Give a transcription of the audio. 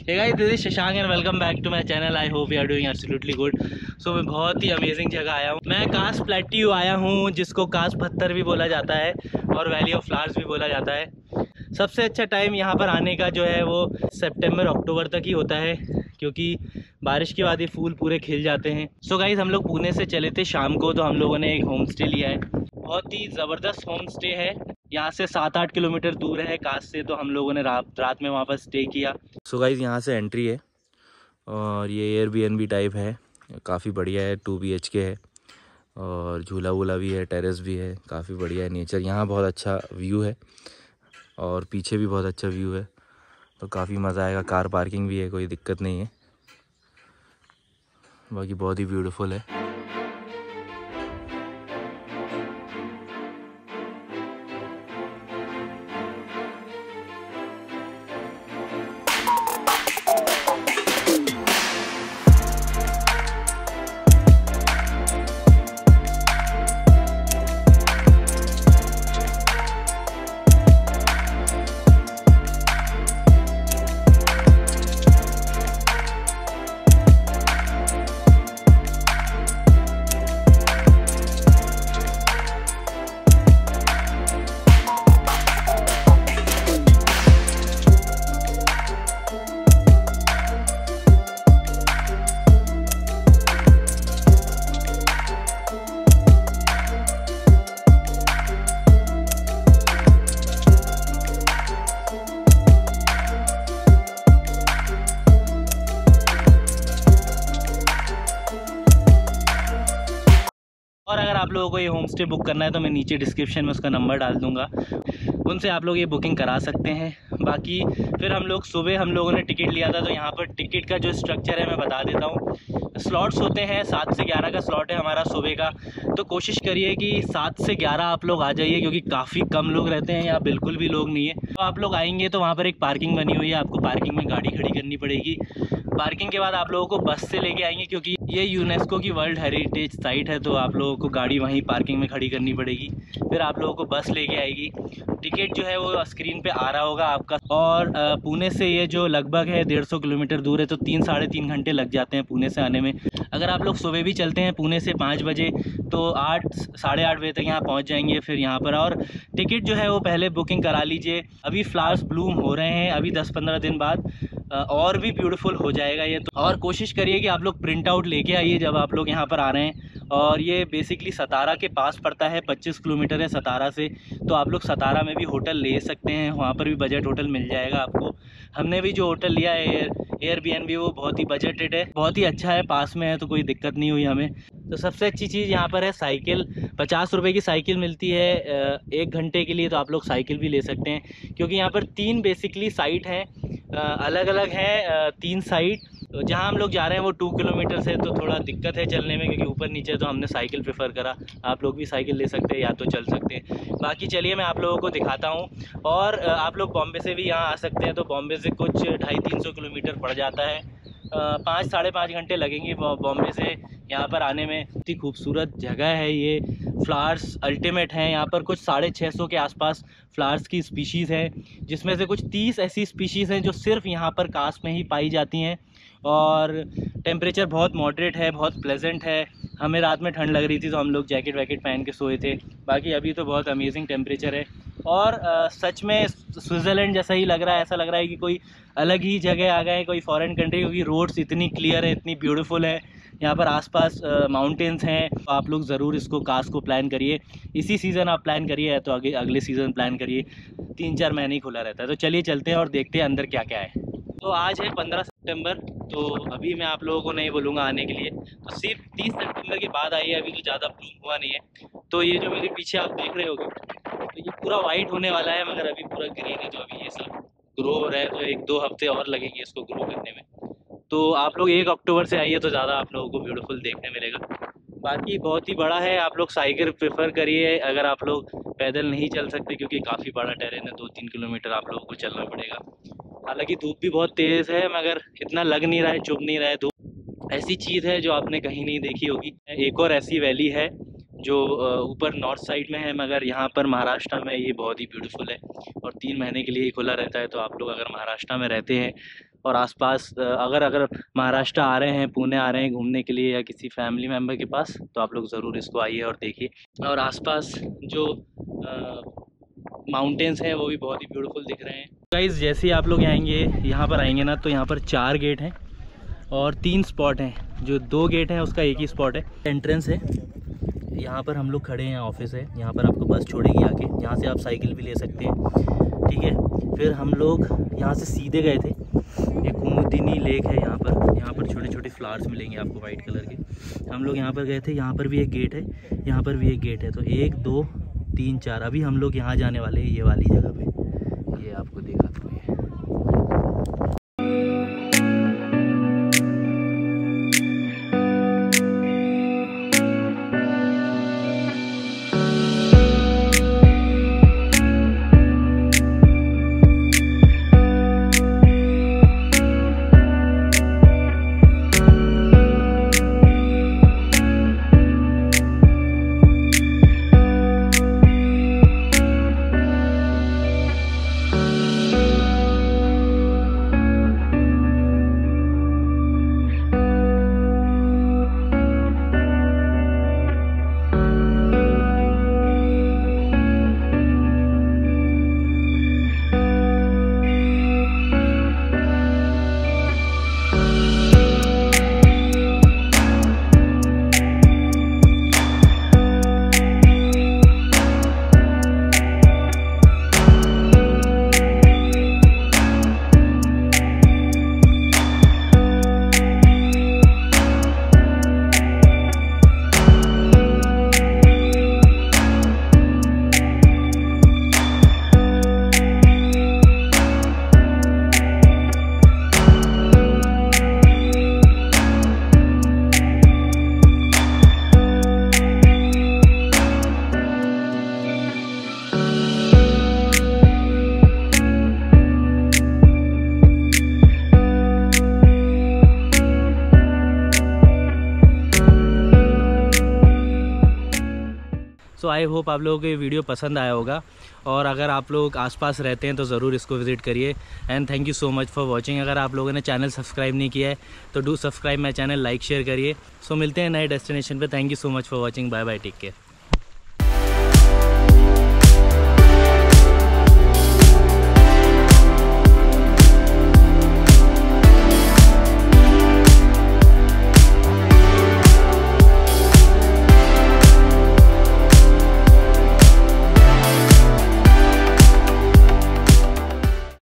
Hey guys, this is Shashank and welcome back to my channel. I hope you are doing absolutely good. So मैं बहुत ही amazing जगह आया हूँ। मैं कास plateau आया हूँ, जिसको कास पत्थर भी बोला जाता है और वैली ऑफ फ्लावर्स भी बोला जाता है। सबसे अच्छा टाइम यहाँ पर आने का जो है वो सितंबर अक्टूबर तक ही होता है, क्योंकि बारिश के बाद ये फूल पूरे खिल जाते हैं। सो गाइस, हम लोग पुणे से चले थे शाम को, तो हम लोगों ने एक होम स्टे लिया है। बहुत ही ज़बरदस्त होम स्टे है। यहाँ से 7-8 किलोमीटर दूर है कास से, तो हम लोगों ने रात में वहाँ पर स्टे किया। सो गाइस, यहाँ से एंट्री है और ये एयरबीएनबी टाइप है, काफ़ी बढ़िया है। 2 BHK है और झूला वूला भी है, टेरेस भी है, काफ़ी बढ़िया है। नेचर यहाँ बहुत अच्छा व्यू है और पीछे भी बहुत अच्छा व्यू है, तो काफ़ी मज़ा आएगा। कार पार्किंग भी है, कोई दिक्कत नहीं है। बाकी बहुत ही ब्यूटीफुल है। और अगर आप लोगों को ये होम स्टे बुक करना है तो मैं नीचे डिस्क्रिप्शन में उसका नंबर डाल दूँगा, उनसे आप लोग ये बुकिंग करा सकते हैं। बाकी फिर हम लोगों ने टिकट लिया था, तो यहाँ पर टिकट का जो स्ट्रक्चर है मैं बता देता हूँ। स्लॉट्स होते हैं, 7 से 11 का स्लॉट है हमारा सुबह का। तो कोशिश करिए कि 7 से 11 आप लोग आ जाइए, क्योंकि काफ़ी कम लोग रहते हैं, यहाँ बिल्कुल भी लोग नहीं है। तो आप लोग आएंगे तो वहाँ पर एक पार्किंग बनी हुई है, आपको पार्किंग में गाड़ी खड़ी करनी पड़ेगी। पार्किंग के बाद आप लोगों को बस से लेके आएंगे, क्योंकि ये यूनेस्को की वर्ल्ड हेरिटेज साइट है, तो आप लोगों को गाड़ी वहीं पार्किंग में खड़ी करनी पड़ेगी। फिर आप लोगों को बस लेके आएगी। टिकट जो है वो स्क्रीन पे आ रहा होगा आपका। और पुणे से ये जो लगभग है 150 किलोमीटर दूर है, तो 3-3.5 घंटे लग जाते हैं पुणे से आने में। अगर आप लोग सुबह भी चलते हैं पुणे से 5 बजे, तो 8-8:30 बजे तक यहाँ पहुँच जाएंगे। फिर यहाँ पर और टिकट जो है वो पहले बुकिंग करा लीजिए। अभी फ्लावर्स ब्लूम हो रहे हैं, अभी 10-15 दिन बाद और भी ब्यूटीफुल हो जाएगा ये। तो और कोशिश करिए कि आप लोग प्रिंट आउट लेके आइए जब आप लोग यहाँ पर आ रहे हैं। और ये बेसिकली सतारा के पास पड़ता है, 25 किलोमीटर है सतारा से। तो आप लोग सतारा में भी होटल ले सकते हैं, वहाँ पर भी बजट होटल मिल जाएगा आपको। हमने भी जो होटल लिया है एयरबीएनबी, वो बहुत ही बजटेड है, बहुत ही अच्छा है, पास में है, तो कोई दिक्कत नहीं हुई हमें। तो सबसे अच्छी चीज़ यहाँ पर है साइकिल। 50 रुपये की साइकिल मिलती है 1 घंटे के लिए, तो आप लोग साइकिल भी ले सकते हैं। क्योंकि यहाँ पर 3 बेसिकली साइट हैं, अलग अलग हैं 3 साइट। तो जहाँ हम लोग जा रहे हैं वो 2 किलोमीटर से, तो थोड़ा दिक्कत है चलने में, क्योंकि ऊपर नीचे, तो हमने साइकिल प्रेफर करा। आप लोग भी साइकिल ले सकते हैं या तो चल सकते हैं। बाकी चलिए मैं आप लोगों को दिखाता हूँ। और आप लोग बॉम्बे से भी यहाँ आ सकते हैं, तो बॉम्बे से कुछ 250-300 किलोमीटर पड़ जाता है। 5-5.5 घंटे लगेंगे बॉम्बे से यहाँ पर आने में। इतनी खूबसूरत जगह है ये, फ्लावर्स अल्टीमेट हैं यहाँ पर। कुछ 650 के आसपास फ्लावर्स की स्पीशीज़ हैं, जिसमें से कुछ 30 ऐसी स्पीशीज़ हैं जो सिर्फ यहाँ पर कास में ही पाई जाती हैं। और टेम्परेचर बहुत मॉडरेट है, बहुत प्लेजेंट है। हमें रात में ठंड लग रही थी, तो हम लोग जैकेट वैकेट पहन के सोए थे। बाकी अभी तो बहुत अमेजिंग टेम्परेचर है। और सच में स्विट्ज़रलैंड जैसा ही लग रहा है, ऐसा लग रहा है कि कोई अलग ही जगह आ गए, कोई फॉरेन कंट्री, क्योंकि रोड्स इतनी क्लियर है, इतनी ब्यूटीफुल है। यहाँ पर आसपास माउंटेन्स हैं। तो आप लोग ज़रूर इसको कास को प्लान करिए। इसी सीज़न आप प्लान करिए, या तो अगले सीज़न प्लान करिए। 3-4 महीने ही खुला रहता है। तो चलिए चलते हैं और देखते हैं अंदर क्या क्या है। तो आज है 15 सितंबर, तो अभी मैं आप लोगों को नहीं बोलूँगा आने के लिए, तो सिर्फ 30 सितंबर के बाद आइए। अभी तो ज़्यादा ब्लूम हुआ नहीं है। तो ये जो मेरे पीछे आप देख रहे होगे, तो ये पूरा वाइट होने वाला है, मगर अभी पूरा ग्रीन है। तो अभी ये सब ग्रो हो रहा है, तो 1-2 हफ्ते और लगेंगे इसको ग्रो करने में। तो आप लोग 1 अक्टूबर से आइए, तो ज़्यादा आप लोगों को ब्यूटीफुल देखने मिलेगा। बाकी बहुत ही बड़ा है, आप लोग साइकिल प्रेफर करिए अगर आप लोग पैदल नहीं चल सकते, क्योंकि काफ़ी बड़ा टेरेन है। 2-3 किलोमीटर आप लोगों को चलना पड़ेगा। हालांकि धूप भी बहुत तेज़ है, मगर इतना लग नहीं रहा है, चुभ नहीं रहा है धूप। ऐसी चीज़ है जो आपने कहीं नहीं देखी होगी। एक और ऐसी वैली है जो ऊपर नॉर्थ साइड में है, मगर यहाँ पर महाराष्ट्र में ये बहुत ही ब्यूटीफुल है और 3 महीने के लिए ही खुला रहता है। तो आप लोग अगर महाराष्ट्र में रहते हैं और आसपास अगर महाराष्ट्र आ रहे हैं, पुणे आ रहे हैं घूमने के लिए या किसी फैमिली मेम्बर के पास, तो आप लोग ज़रूर इसको आइए और देखिए। और आसपास जो माउंटेन्स हैं वो भी बहुत ही ब्यूटीफुल दिख रहे हैं। गाइस जैसे ही आप लोग आएंगे, यहाँ पर आएंगे ना, तो यहाँ पर 4 गेट हैं और 3 स्पॉट हैं। जो 2 गेट हैं उसका एक ही स्पॉट है, एंट्रेंस है। यहाँ पर हम लोग खड़े हैं, ऑफिस है, यहाँ पर आपको बस छोड़ेगी आके, यहाँ से आप साइकिल भी ले सकते हैं, ठीक है। फिर हम लोग यहाँ से सीधे गए थे, ये कुमुदिनी लेक है यहाँ पर छोटे छोटे फ्लावर्स मिलेंगे आपको वाइट कलर के। हम लोग यहाँ पर गए थे, यहाँ पर भी एक गेट है, यहाँ पर भी एक गेट है, तो 1 2 3 4। अभी हम लोग यहाँ जाने वाले हैं, ये वाली जगह पे, ये आपको देखा तो ये। सो आई होप आप लोगों को ये वीडियो पसंद आया होगा, और अगर आप लोग आसपास रहते हैं तो ज़रूर इसको विज़िट करिए। And thank you so much for watching. अगर आप लोगों ने चैनल सब्सक्राइब नहीं किया है तो do subscribe my channel, like share करिए। सो मिलते हैं नए डेस्टिनेशन पे। Thank you so much for watching. Bye bye, take care.